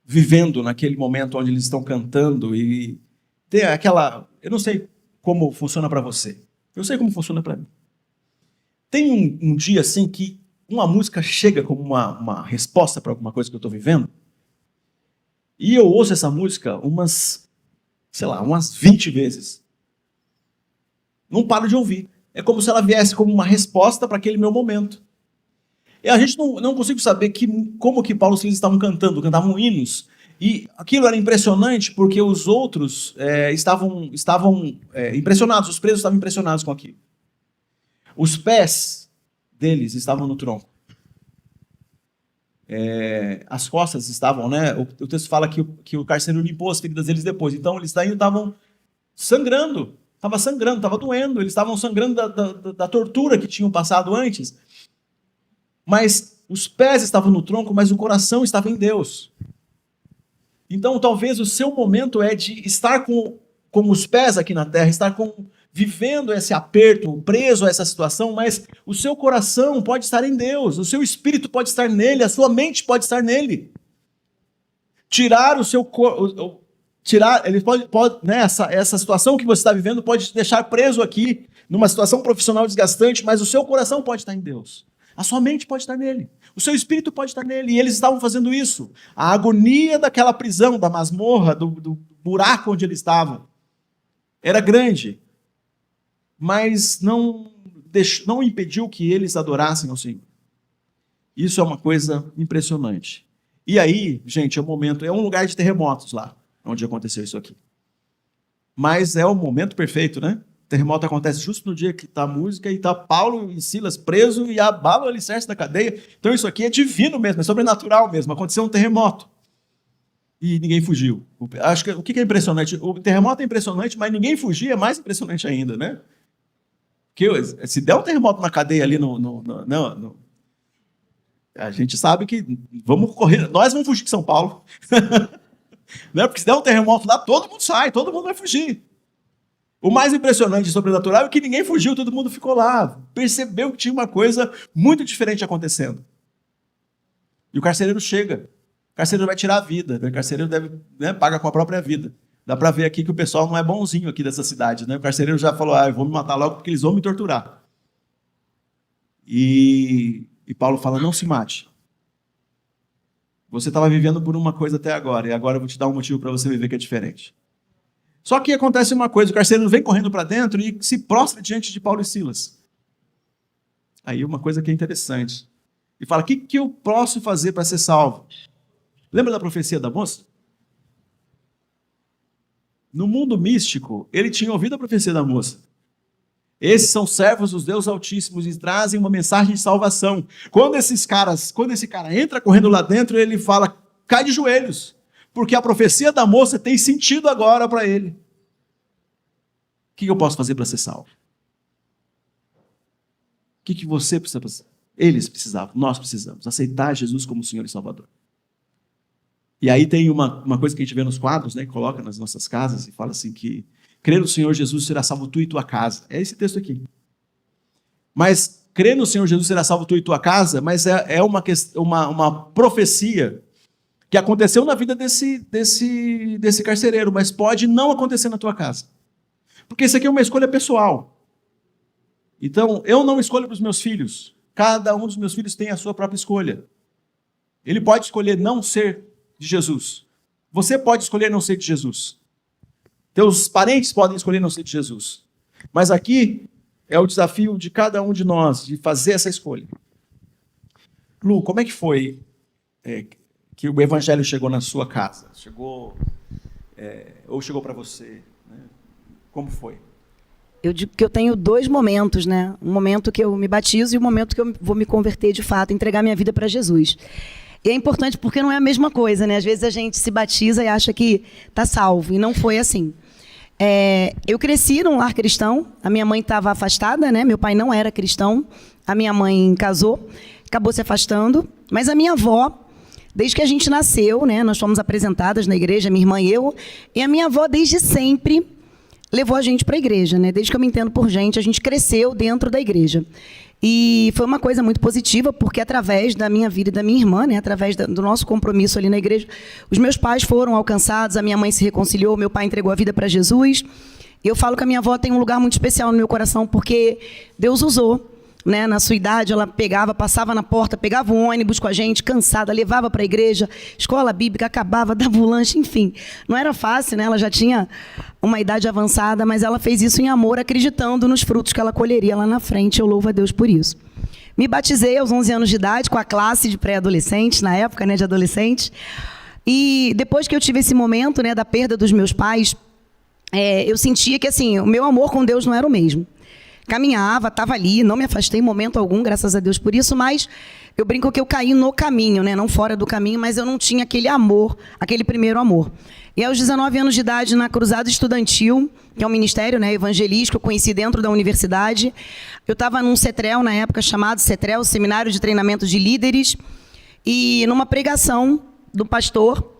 Speaker 1: vivendo naquele momento onde eles estão cantando e tem aquela... Eu não sei como funciona para você. Eu sei como funciona para mim. Tem um dia assim que uma música chega como uma resposta para alguma coisa que eu estou vivendo e eu ouço essa música umas 20 vezes. Não paro de ouvir. É como se ela viesse como uma resposta para aquele meu momento. E a gente não consigo saber como que Paulo e Silas estavam cantando, cantavam hinos. E aquilo era impressionante porque os outros estavam impressionados, os presos estavam impressionados com aquilo. Os pés deles estavam no tronco. As costas estavam, né? O texto fala que o carcereiro limpou as feridas deles depois. Então eles ainda estavam sangrando. Estava sangrando, estava doendo. Eles estavam sangrando da tortura que tinham passado antes. Mas os pés estavam no tronco, mas o coração estava em Deus. Então, talvez o seu momento é de estar com os pés aqui na terra, vivendo esse aperto, preso a essa situação, mas o seu coração pode estar em Deus, o seu espírito pode estar nele, a sua mente pode estar nele. Ele pode né, essa situação que você está vivendo pode te deixar preso aqui, numa situação profissional desgastante, mas o seu coração pode estar em Deus. A sua mente pode estar nele. O seu espírito pode estar nele. E eles estavam fazendo isso. A agonia daquela prisão, da masmorra, do buraco onde eles estavam, era grande, mas não impediu que eles adorassem ao Senhor. Isso é uma coisa impressionante. E aí, gente, é um lugar de terremotos lá, onde aconteceu isso aqui. Mas é o momento perfeito, né? O terremoto acontece justo no dia que está a música e está Paulo e Silas presos e abala o alicerce da cadeia. Então isso aqui é divino mesmo, é sobrenatural mesmo. Aconteceu um terremoto e ninguém fugiu. Acho que o que é impressionante? O terremoto é impressionante, mas ninguém fugir é mais impressionante ainda, né? Porque se der um terremoto na cadeia ali a gente sabe que vamos correr, nós vamos fugir de São Paulo. Né? Porque se der um terremoto lá, todo mundo sai, todo mundo vai fugir. O mais impressionante e sobrenatural é que ninguém fugiu, todo mundo ficou lá. Percebeu que tinha uma coisa muito diferente acontecendo. E o carcereiro chega. O carcereiro vai tirar a vida. O carcereiro paga com a própria vida. Dá para ver aqui que o pessoal não é bonzinho aqui dessa cidade. Né? O carcereiro já falou, eu vou me matar logo porque eles vão me torturar. E Paulo fala, não se mate. Você estava vivendo por uma coisa até agora, e agora eu vou te dar um motivo para você viver que é diferente. Só que acontece uma coisa, o carcereiro vem correndo para dentro e se prostra diante de Paulo e Silas. Aí uma coisa que é interessante. E fala, o que eu posso fazer para ser salvo? Lembra da profecia da moça? No mundo místico, ele tinha ouvido a profecia da moça. Esses são servos dos Deus Altíssimos e trazem uma mensagem de salvação. Quando esse cara entra correndo lá dentro, ele fala, cai de joelhos, porque a profecia da moça tem sentido agora para ele. O que eu posso fazer para ser salvo? O que você precisa fazer? Eles precisavam, nós precisamos aceitar Jesus como Senhor e Salvador. E aí tem uma coisa que a gente vê nos quadros, né, que coloca nas nossas casas e fala assim que crer no Senhor Jesus será salvo tu e tua casa. É esse texto aqui. Mas crer no Senhor Jesus será salvo tu e tua casa, mas é uma profecia que aconteceu na vida desse carcereiro, mas pode não acontecer na tua casa. Porque isso aqui é uma escolha pessoal. Então, eu não escolho para os meus filhos. Cada um dos meus filhos tem a sua própria escolha. Ele pode escolher não ser de Jesus. Você pode escolher não ser de Jesus. Teus parentes podem escolher não ser de Jesus. Mas aqui é o desafio de cada um de nós, de fazer essa escolha. Lu, como é que foi que o evangelho chegou na sua casa? Ou chegou para você? Né? Como foi?
Speaker 2: Eu digo que eu tenho 2 momentos, né? Um momento que eu me batizo e um momento que eu vou me converter de fato, entregar minha vida para Jesus. E é importante porque não é a mesma coisa, né? Às vezes a gente se batiza e acha que está salvo, e não foi assim. Eu cresci num lar cristão, a minha mãe estava afastada, né? Meu pai não era cristão, a minha mãe casou, acabou se afastando, mas a minha avó, desde que a gente nasceu, né? Nós fomos apresentadas na igreja, minha irmã e eu, e a minha avó desde sempre levou a gente para a igreja, né? Desde que eu me entendo por gente, a gente cresceu dentro da igreja. E foi uma coisa muito positiva, porque através da minha vida e da minha irmã, né, através do nosso compromisso ali na igreja, os meus pais foram alcançados, a minha mãe se reconciliou, meu pai entregou a vida para Jesus. E eu falo que a minha avó tem um lugar muito especial no meu coração, porque Deus usou, né, na sua idade, ela passava na porta, pegava um ônibus com a gente, cansada, levava para a igreja, escola bíblica, acabava, dava o lanche, enfim. Não era fácil, né? Ela já tinha uma idade avançada, mas ela fez isso em amor, acreditando nos frutos que ela colheria lá na frente. Eu louvo a Deus por isso. Me batizei aos 11 anos de idade, com a classe de pré-adolescentes, na época, né, de adolescente. E depois que eu tive esse momento, né, da perda dos meus pais, eu sentia que assim, o meu amor com Deus não era o mesmo. Caminhava, estava ali, não me afastei em momento algum, graças a Deus por isso, mas eu brinco que eu caí no caminho, né? Não fora do caminho, mas eu não tinha aquele amor, aquele primeiro amor. E aos 19 anos de idade, na Cruzada Estudantil, que é um ministério, né, evangelístico, eu conheci dentro da universidade, eu estava num CETREL, na época, chamado CETREL, Seminário de Treinamento de Líderes, e numa pregação do pastor,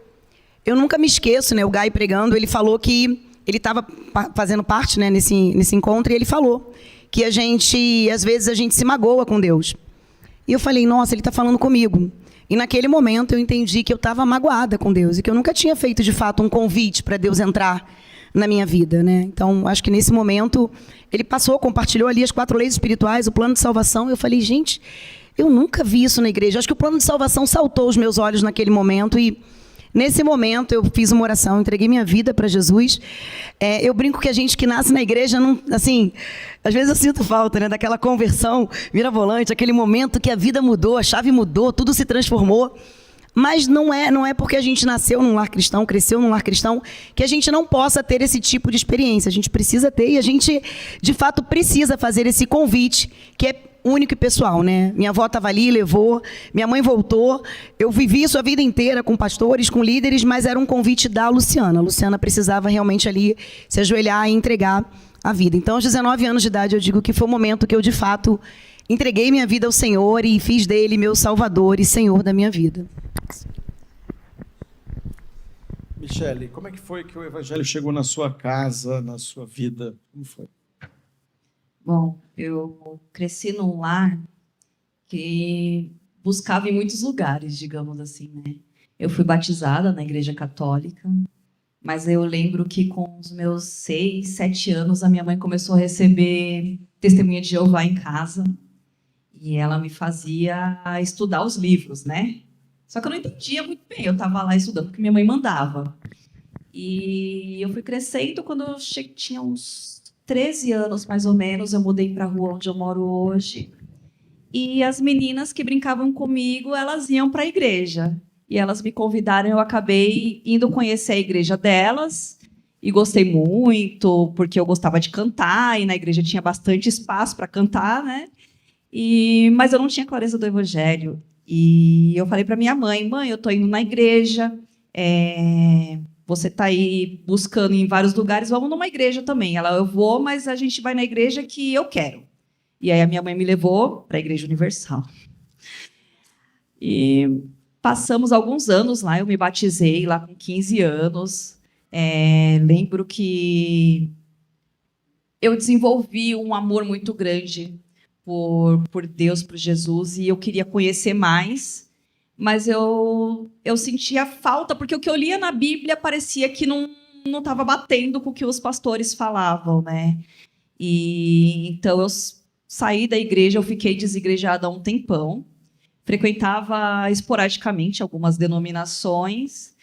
Speaker 2: eu nunca me esqueço, né, o Gai pregando, ele falou que ele estava fazendo parte, né, nesse encontro, e ele falou que às vezes a gente se magoa com Deus. E eu falei, nossa, ele está falando comigo. E naquele momento eu entendi que eu estava magoada com Deus e que eu nunca tinha feito, de fato, um convite para Deus entrar na minha vida, né? Então, acho que nesse momento ele compartilhou ali as 4 leis espirituais, o plano de salvação, e eu falei, gente, eu nunca vi isso na igreja. Acho que o plano de salvação saltou os meus olhos naquele momento e Nesse momento, eu fiz uma oração, entreguei minha vida para Jesus. Eu brinco que a gente que nasce na igreja, não, assim, às vezes eu sinto falta, né, daquela conversão mirabolante, aquele momento que a vida mudou, a chave mudou, tudo se transformou. Mas não é porque a gente nasceu num lar cristão, cresceu num lar cristão, que a gente não possa ter esse tipo de experiência. A gente precisa ter e a gente, de fato, precisa fazer esse convite, que é único e pessoal, né? Minha avó estava ali, levou, minha mãe voltou. Eu vivi isso a vida inteira com pastores, com líderes, mas era um convite da Luciana. A Luciana precisava realmente ali se ajoelhar e entregar a vida. Então, aos 19 anos de idade, eu digo que foi o momento que eu, de fato, entreguei minha vida ao Senhor e fiz dele meu Salvador e Senhor da minha vida.
Speaker 1: Michele, como é que foi que o Evangelho chegou na sua casa, na sua vida? Como foi?
Speaker 3: Bom, eu cresci num lar que buscava em muitos lugares, digamos assim, né? Eu fui batizada na Igreja Católica, mas eu lembro que com os meus 6, 7 anos, a minha mãe começou a receber testemunha de Jeová em casa e ela me fazia estudar os livros, né? Só que eu não entendia muito bem, eu estava lá estudando porque minha mãe mandava. E eu fui crescendo, quando eu tinha uns 13 anos, mais ou menos, eu mudei para a rua onde eu moro hoje. E as meninas que brincavam comigo, elas iam para a igreja. E elas me convidaram, eu acabei indo conhecer a igreja delas. E gostei muito, porque eu gostava de cantar, e na igreja tinha bastante espaço para cantar, né? Mas eu não tinha clareza do evangelho. E eu falei para minha mãe, eu estou indo na igreja, você está aí buscando em vários lugares, vamos numa igreja também. Ela, eu vou, mas a gente vai na igreja que eu quero. E aí a minha mãe me levou para a Igreja Universal. E passamos alguns anos lá, eu me batizei lá com 15 anos. Lembro que eu desenvolvi um amor muito grande por Deus, por Jesus, e eu queria conhecer mais, mas eu sentia falta, porque o que eu lia na Bíblia parecia que não estava batendo com o que os pastores falavam, né? E então eu saí da igreja, eu fiquei desigrejada há um tempão, frequentava esporadicamente algumas denominações,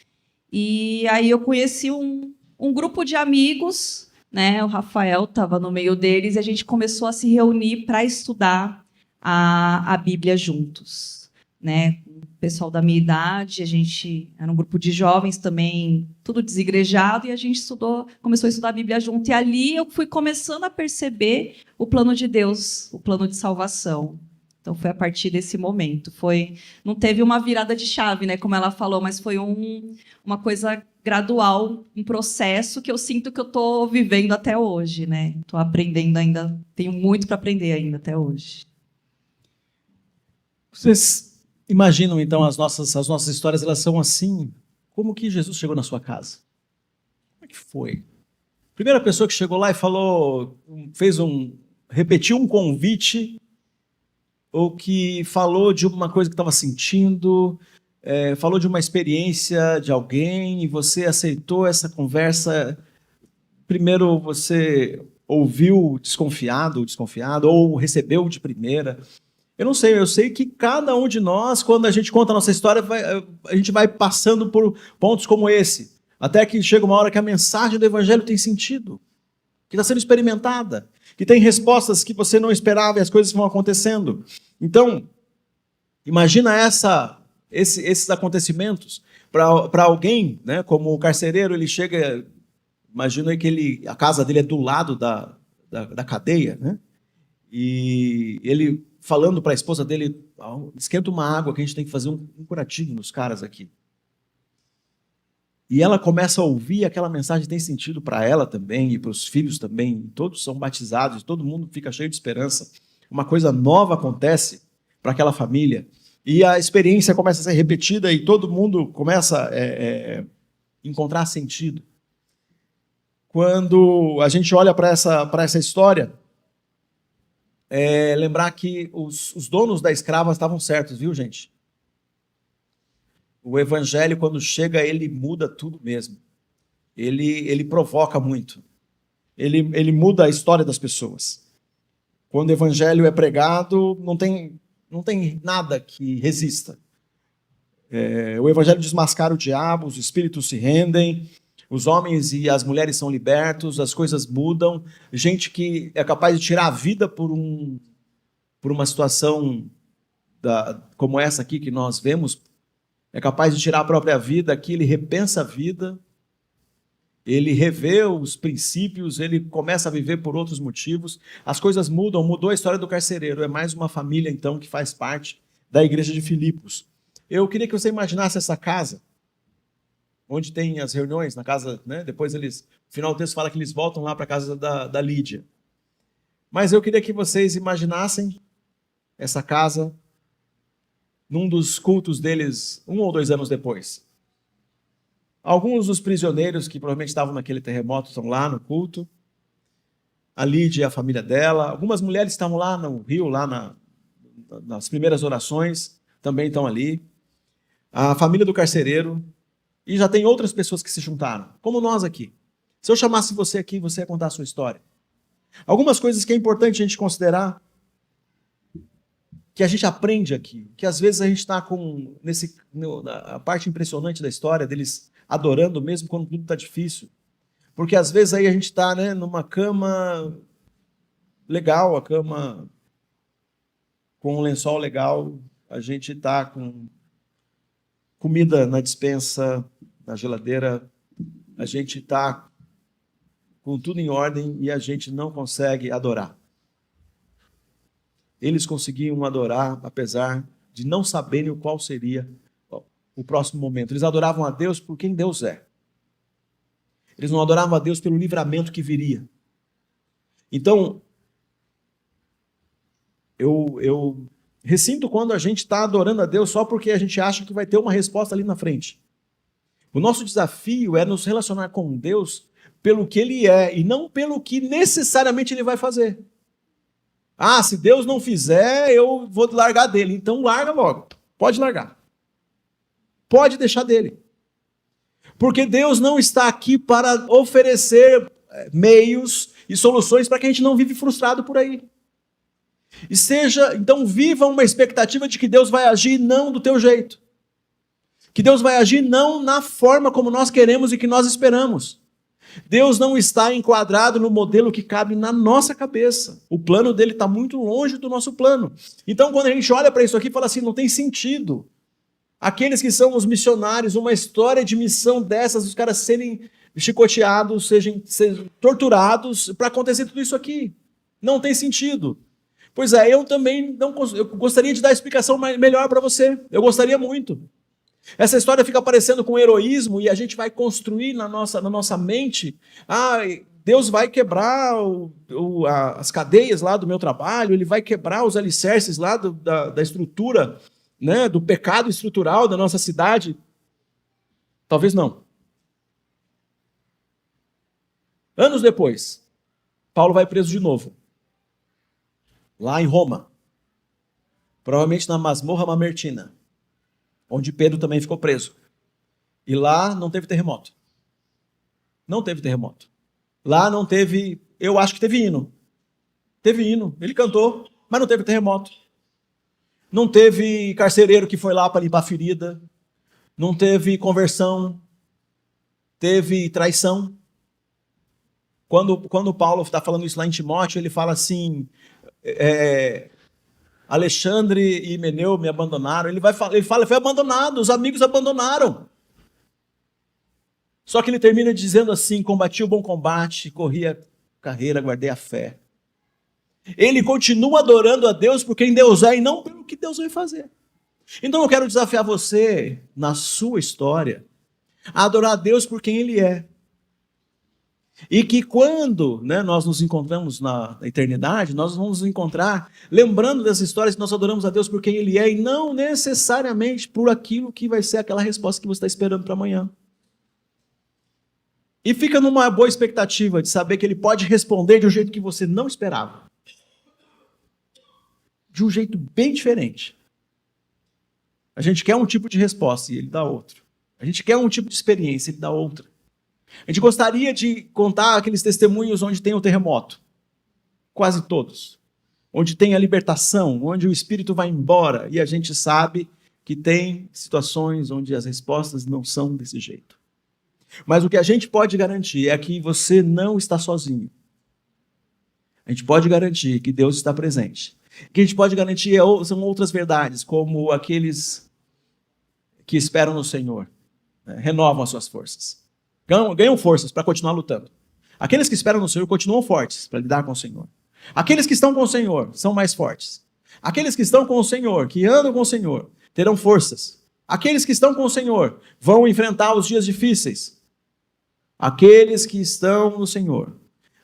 Speaker 3: e aí eu conheci um grupo de amigos, né? O Rafael estava no meio deles, e a gente começou a se reunir para estudar a Bíblia juntos, né? O pessoal da minha idade, a gente era um grupo de jovens também, tudo desigrejado, e a gente começou a estudar a Bíblia junto. E ali eu fui começando a perceber o plano de Deus, o plano de salvação. Então foi a partir desse momento. Não teve uma virada de chave, né? Como ela falou, mas foi uma coisa gradual, um processo que eu sinto que eu estou vivendo até hoje, né? Estou aprendendo ainda, tenho muito para aprender ainda até hoje.
Speaker 1: Vocês imaginam, então, as nossas histórias, elas são assim? Como que Jesus chegou na sua casa? Como é que foi? Primeira pessoa que chegou lá e falou, repetiu um convite, ou que falou de uma coisa que estava sentindo, falou de uma experiência de alguém e você aceitou essa conversa. Primeiro você ouviu desconfiado, ou recebeu de primeira. Eu não sei, eu sei que cada um de nós, quando a gente conta a nossa história, a gente vai passando por pontos como esse, até que chega uma hora que a mensagem do Evangelho tem sentido, que está sendo experimentada, que tem respostas que você não esperava e as coisas vão acontecendo. Então, imagina esses acontecimentos para alguém, né, como o carcereiro, ele chega, imagina que a casa dele é do lado da cadeia, né, e ele falando para a esposa dele, esquenta uma água que a gente tem que fazer um curativo nos caras aqui. E ela começa a ouvir, aquela mensagem tem sentido para ela também e para os filhos também, todos são batizados, todo mundo fica cheio de esperança. Uma coisa nova acontece para aquela família e a experiência começa a ser repetida e todo mundo começa a encontrar sentido. Quando a gente olha para essa história, lembrar que os donos da escrava estavam certos, viu, gente? O Evangelho, quando chega, ele muda tudo mesmo. Ele provoca muito. Ele muda a história das pessoas. Quando o Evangelho é pregado, não tem nada que resista. O evangelho desmascara o diabo, os espíritos se rendem, os homens e as mulheres são libertos, as coisas mudam. Gente que é capaz de tirar a vida por uma situação como essa aqui que nós vemos, é capaz de tirar a própria vida. Aqui ele repensa a vida, ele revê os princípios, ele começa a viver por outros motivos. As coisas mudam, mudou a história do carcereiro. É mais uma família, então, que faz parte da igreja de Filipos. Eu queria que você imaginasse essa casa, onde tem as reuniões, na casa, né? Depois no final do texto fala que eles voltam lá para a casa da Lídia. Mas eu queria que vocês imaginassem essa casa num dos cultos deles 1 ou 2 anos depois. Alguns dos prisioneiros que provavelmente estavam naquele terremoto estão lá no culto. A Lídia e a família dela. Algumas mulheres estavam lá no rio, lá nas primeiras orações, também estão ali. A família do carcereiro. E já tem outras pessoas que se juntaram, como nós aqui. Se eu chamasse você aqui, você ia contar a sua história. Algumas coisas que é importante a gente considerar, que a gente aprende aqui, que às vezes a gente está a parte impressionante da história deles adorando mesmo quando tudo está difícil. Porque às vezes aí a gente está, né, numa cama legal, a cama com um lençol legal, a gente está com comida na despensa, na geladeira, a gente está com tudo em ordem e a gente não consegue adorar. Eles conseguiam adorar, apesar de não saberem qual seria o próximo momento. Eles adoravam a Deus por quem Deus é. Eles não adoravam a Deus pelo livramento que viria. Então, eu ressinto quando a gente está adorando a Deus só porque a gente acha que vai ter uma resposta ali na frente. O nosso desafio é nos relacionar com Deus pelo que Ele é e não pelo que necessariamente Ele vai fazer. Ah, se Deus não fizer, eu vou largar dele. Então larga logo. Pode largar. Pode deixar dele. Porque Deus não está aqui para oferecer meios e soluções para que a gente não vive frustrado por aí. Então viva uma expectativa de que Deus vai agir não do teu jeito. Que Deus vai agir não na forma como nós queremos e que nós esperamos. Deus não está enquadrado no modelo que cabe na nossa cabeça. O plano dele está muito longe do nosso plano. Então, quando a gente olha para isso aqui, fala assim, não tem sentido. Aqueles que são os missionários, uma história de missão dessas, os caras serem chicoteados, sejam torturados, para acontecer tudo isso aqui. Não tem sentido. Pois é, eu também eu gostaria de dar a explicação melhor para você. Eu gostaria muito. Essa história fica parecendo com heroísmo e a gente vai construir na nossa mente, Deus vai quebrar as cadeias lá do meu trabalho, Ele vai quebrar os alicerces lá da estrutura, né, do pecado estrutural da nossa cidade. Talvez não. Anos depois, Paulo vai preso de novo, lá em Roma, provavelmente na masmorra mamertina, onde Pedro também ficou preso. E lá não teve terremoto. Não teve terremoto. Lá não teve, eu acho que teve hino. Teve hino, ele cantou, mas não teve terremoto. Não teve carcereiro que foi lá para limpar a ferida. Não teve conversão. Teve traição. Quando Paulo está falando isso lá em Timóteo, ele fala assim, Alexandre e Himeneu me abandonaram. Ele fala, foi abandonado, os amigos abandonaram. Só que ele termina dizendo assim, combati o bom combate, corri a carreira, guardei a fé. Ele continua adorando a Deus por quem Deus é e não pelo que Deus vai fazer. Então eu quero desafiar você, na sua história, a adorar a Deus por quem Ele é. E que quando, né, nós nos encontramos na eternidade, nós vamos nos encontrar lembrando dessas histórias que nós adoramos a Deus por quem Ele é e não necessariamente por aquilo que vai ser aquela resposta que você está esperando para amanhã. E fica numa boa expectativa de saber que Ele pode responder de um jeito que você não esperava. De um jeito bem diferente. A gente quer um tipo de resposta e Ele dá outro. A gente quer um tipo de experiência e Ele dá outra. A gente gostaria de contar aqueles testemunhos onde tem o terremoto. Quase todos. Onde tem a libertação, onde o Espírito vai embora e a gente sabe que tem situações onde as respostas não são desse jeito. Mas o que a gente pode garantir é que você não está sozinho. A gente pode garantir que Deus está presente. O que a gente pode garantir são outras verdades, como aqueles que esperam no Senhor, né, renovam as suas forças. Ganham forças para continuar lutando. Aqueles que esperam no Senhor continuam fortes para lidar com o Senhor. Aqueles que estão com o Senhor são mais fortes. Aqueles que estão com o Senhor, que andam com o Senhor, terão forças. Aqueles que estão com o Senhor vão enfrentar os dias difíceis. Aqueles que estão no Senhor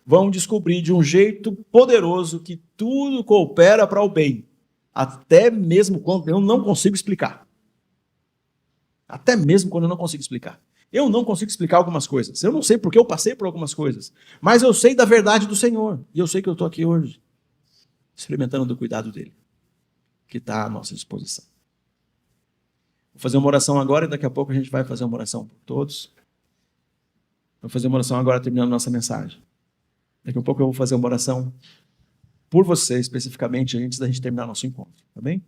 Speaker 1: vão descobrir de um jeito poderoso que tudo coopera para o bem, até mesmo quando eu não consigo explicar. Até mesmo quando eu não consigo explicar. Eu não consigo explicar algumas coisas. Eu não sei porque eu passei por algumas coisas, mas eu sei da verdade do Senhor. E eu sei que eu estou aqui hoje, experimentando do cuidado dele, que está à nossa disposição. Vou fazer uma oração agora e daqui a pouco a gente vai fazer uma oração por todos. Vou fazer uma oração agora terminando a nossa mensagem. Daqui a pouco eu vou fazer uma oração por você, especificamente, antes da gente terminar nosso encontro. Tá bem?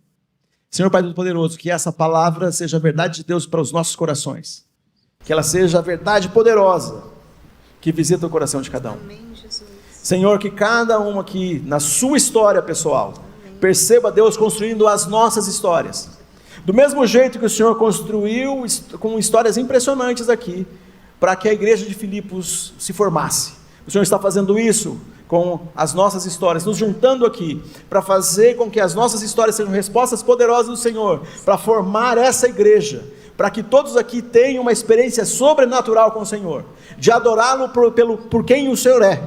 Speaker 1: Senhor Pai Todo-Poderoso, que essa palavra seja a verdade de Deus para os nossos corações. Que ela seja a verdade poderosa que visita o coração de cada um. Amém, Jesus. Senhor, que cada um aqui, na sua história pessoal, perceba Deus construindo as nossas histórias. Do mesmo jeito que o Senhor construiu com histórias impressionantes aqui, para que a igreja de Filipos se formasse. O Senhor está fazendo isso com as nossas histórias, nos juntando aqui, para fazer com que as nossas histórias sejam respostas poderosas do Senhor, para formar essa igreja, para que todos aqui tenham uma experiência sobrenatural com o Senhor, de adorá-lo por quem o Senhor é,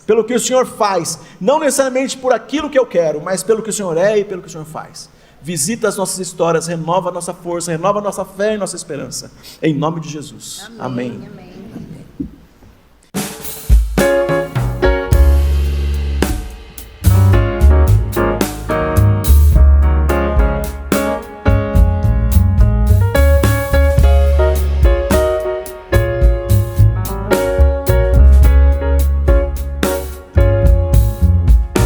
Speaker 1: pelo que o Senhor faz, não necessariamente por aquilo que eu quero, mas pelo que o Senhor é e pelo que o Senhor faz. Visita as nossas histórias, renova a nossa força, renova a nossa fé e nossa esperança. Em nome de Jesus. Amém. Amém.